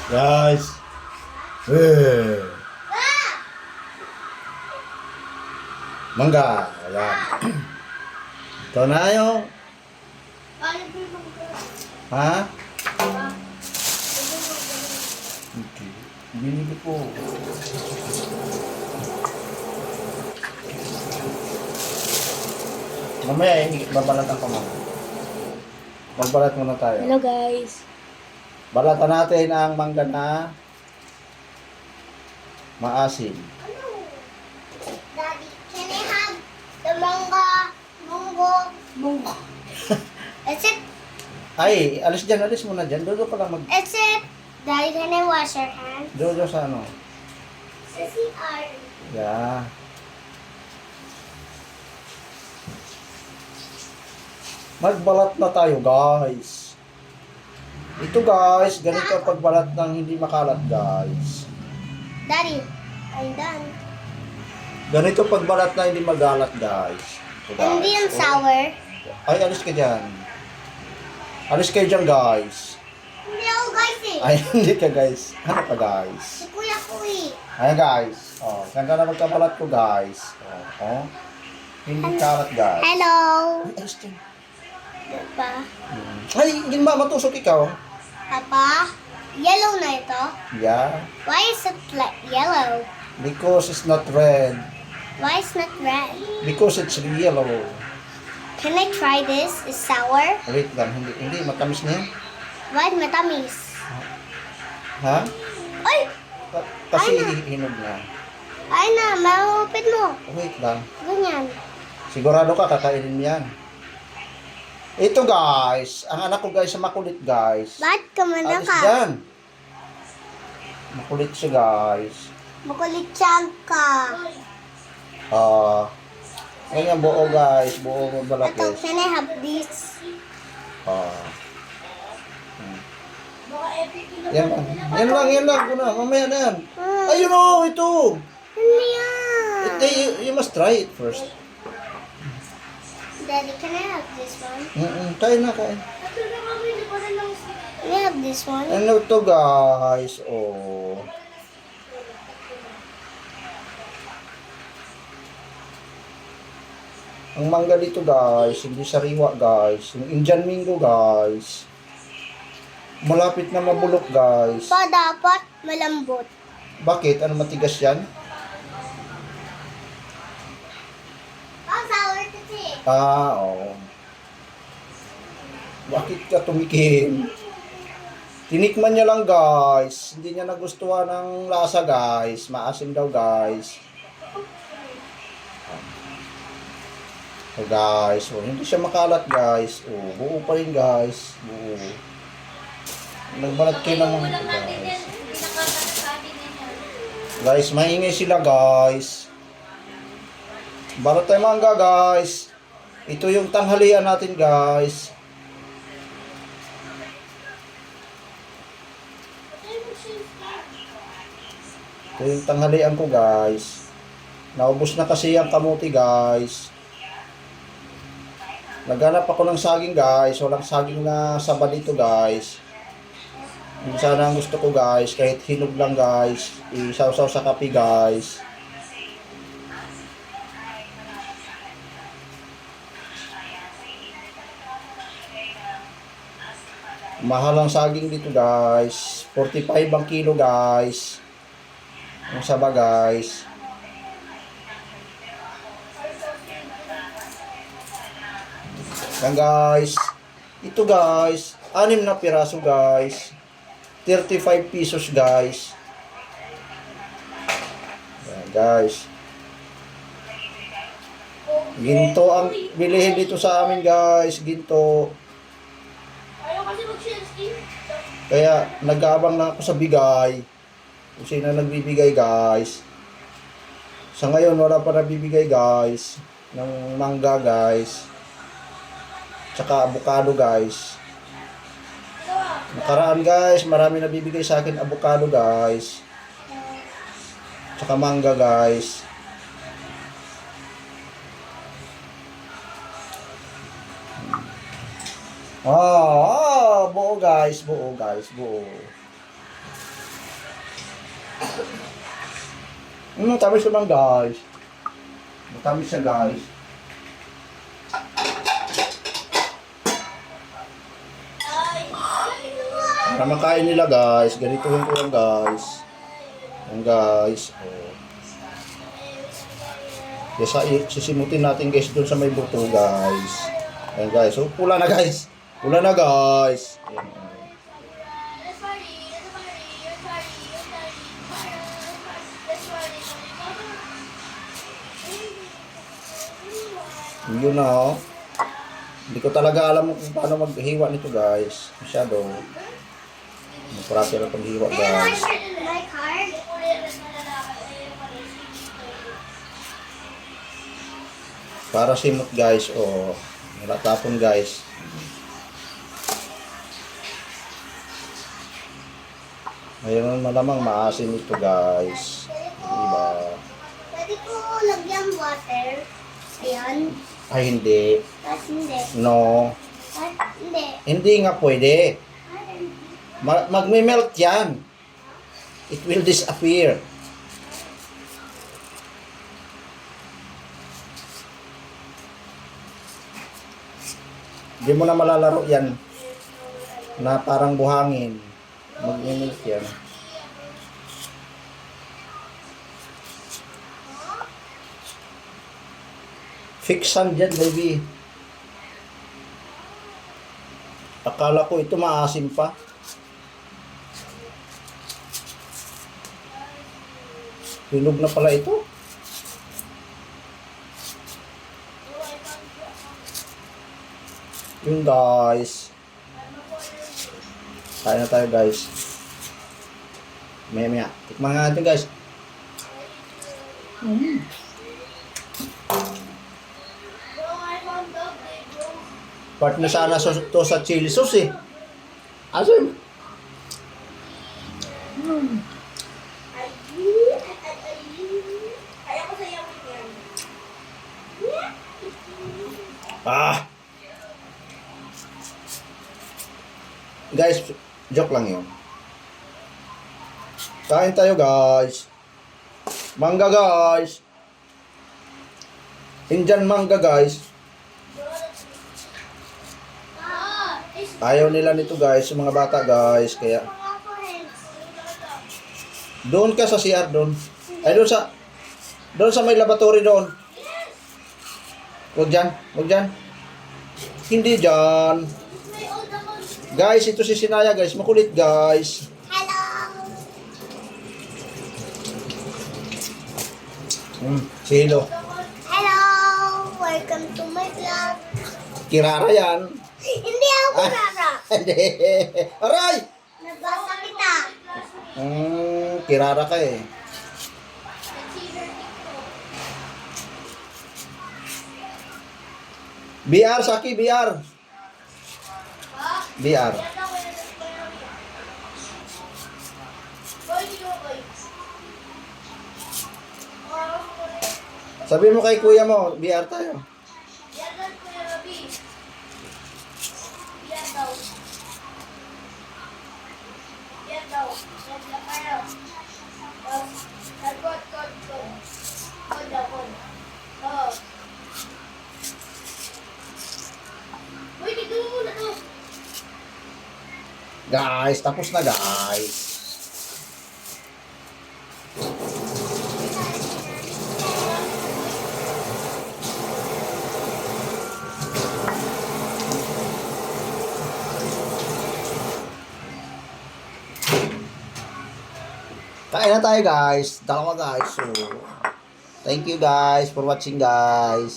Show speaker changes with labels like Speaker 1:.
Speaker 1: Guys. Eh. Mangga. Ayan. Ito na yung... Ha? Okay. Binili ko. Mamaya, babalatan ko mo. Magbalat muna tayo.
Speaker 2: Hello guys.
Speaker 1: Balatan natin ang mangga na maasim.
Speaker 3: Daddy, can I have the mango? That's it.
Speaker 1: Ay, alis muna dyan. Dodo ka lang mag...
Speaker 3: That's it. Daddy, can I wash your hands?
Speaker 1: Dodo sa ano?
Speaker 3: Sa CR.
Speaker 1: Yeah. Magbalat na tayo, guys. Ito, guys, ganito ang pagbalat ng hindi makalat, guys.
Speaker 3: Daddy, I'm done.
Speaker 1: Ganito pagbalat na hindi magalat, guys. Ito, guys.
Speaker 3: Hindi yung sour.
Speaker 1: Ay, alis ka dyan. Alis kayo dyan, guys.
Speaker 3: Hindi ako guys eh.
Speaker 1: Ay, hindi ka, guys. Ano ka, guys?
Speaker 3: Si kuya ko eh.
Speaker 1: Ayan, guys. Oh, saan ka na magkabalat ko, guys? Oh. Hindi kalat, guys.
Speaker 3: Hello.
Speaker 1: Ay, alis dyan.
Speaker 3: Diba?
Speaker 1: Ay, hindi matusok ikaw.
Speaker 3: Papa, yellow na ito.
Speaker 1: Yeah.
Speaker 3: Why is it like yellow?
Speaker 1: Because it's not red.
Speaker 3: Why is not red?
Speaker 1: Because it's yellow.
Speaker 3: Can I try this? It's sour.
Speaker 1: Wait lang, hindi matamis na yan.
Speaker 3: Why matamis?
Speaker 1: Ha?
Speaker 3: Ay!
Speaker 1: Kasi
Speaker 3: Ay, na.
Speaker 1: hinog na.
Speaker 3: Ay na, maupit mo.
Speaker 1: Wait lang.
Speaker 3: Ganyan.
Speaker 1: Sigurado ka, kakainin mo yan. Ito, guys. Ang anak ko, guys, makulit, guys.
Speaker 3: Bakit ka man
Speaker 1: Alis
Speaker 3: ka?
Speaker 1: dyan. Makulit siya, guys.
Speaker 3: Makulit siyang ka.
Speaker 1: Ganyan, buo, guys. Buo mo
Speaker 3: Ito,
Speaker 1: balakis.
Speaker 3: can I have this?
Speaker 1: Yan lang. Yan lang. Kuna. Mamaya na yan. Ayun o, ito.
Speaker 3: Ano yan?
Speaker 1: You must try it first.
Speaker 3: Daddy, can I have this one?
Speaker 1: Kain na, kain.
Speaker 3: Can I have this one?
Speaker 1: Ano to, guys? Oh. Ang mangga dito, guys, hindi sariwa, guys. Yung Indian mango, guys. Malapit na mabulok, guys.
Speaker 3: Pa, dapat malambot.
Speaker 1: Bakit? Ano matigas yan?
Speaker 3: Oh, sour kasi.
Speaker 1: Oo. Bakit ka tumikim? Tinikman niya lang, guys. Hindi niya nagustuhan ng lasa, guys. Maasim daw, guys. Oh, guys. Oh, hindi siya makalat, guys. Oh, buo pa rin, guys. Buo. Nagbalat kayo ng mga, guys. Guys, maingay sila, guys. Balat tayo mangga, guys. Ito yung tanghalian natin, guys. Ito yung tanghalian ko, guys. Naubos na kasi ang kamuti, guys. Naghanap ako ng saging, guys. Walang saging na saba dito, guys. Yung sana ang gusto ko, guys. Kahit hinog lang, guys. Isaw-saw sa kape, guys. Mahal ang saging dito, guys. 45 ang kilo, guys. Yung saba, guys. Yan, guys. Ito, guys. 6 na piraso, guys. 35 pesos, guys. Yan, guys. Ginto ang bilihin dito sa amin, guys. Ginto. Kaya nag-aabang na ako sa bigay. Kung sino nagbibigay, guys. Sa ngayon, wala pa nabibigay, guys. Ng mangga, guys. Tsaka avocado, guys. Nakaraan, guys, marami nabibigay sa akin avocado, guys. Tsaka mangga, guys. Buo, guys. Buo, guys. Buo. Tamis naman guys. Matamis siya guys. Para makain nila guys, ganituhin ko yan guys. Yan guys. Oh. Yasa, sisimutin natin guys doon sa may buto guys. Ayan guys. So, pula na guys. Pula na guys. Ayan. Yun na oh. Hindi ko talaga alam kung paano maghiwa nito guys. Masyado. Maparati lang paghiwa guys.
Speaker 3: My card.
Speaker 1: Para simot guys. Oh. Wala tapon guys. Ngayon malamang maasim ito guys. Diba?
Speaker 3: Pwede ko lagyan water. Ayan.
Speaker 1: Ay hindi.
Speaker 3: Tapos hindi.
Speaker 1: No.
Speaker 3: Hindi.
Speaker 1: Hindi nga pwede. Magme-melt yan. It will disappear. Hindi mo na malalaro yan. Na parang buhangin. Magme-melt yan. Fixan dyan, baby. Akala ko ito maasim pa. Hinog na pala ito. Yun guys. Kain na tayo guys. Maya. Tikman nga natin guys. Part na sana to sa chili sauce eh. Asim. Ah. Guys, joke lang yun. Kain tayo guys. Mangga guys. Indian mangga guys. Ayaw nila nito guys, yung mga bata guys, kaya doon ka sa CR doon. Ay doon sa may laboratory doon. Wag dyan. Hindi dyan. Guys, ito si Sinaya guys, makulit guys.
Speaker 3: Hello.
Speaker 1: Si Hilo.
Speaker 3: Hello. Welcome to my vlog.
Speaker 1: Kirara yan.
Speaker 3: Hindi ako kurara.
Speaker 1: Hindi. Aray!
Speaker 3: Nabasa kita.
Speaker 1: Kirara ka eh. BR, Saki, BR. BR. Sabi mo kay kuya mo, BR tayo. Guys, tapos na guys. Kain na tayo guys. Dalawa guys. So, thank you guys for watching guys.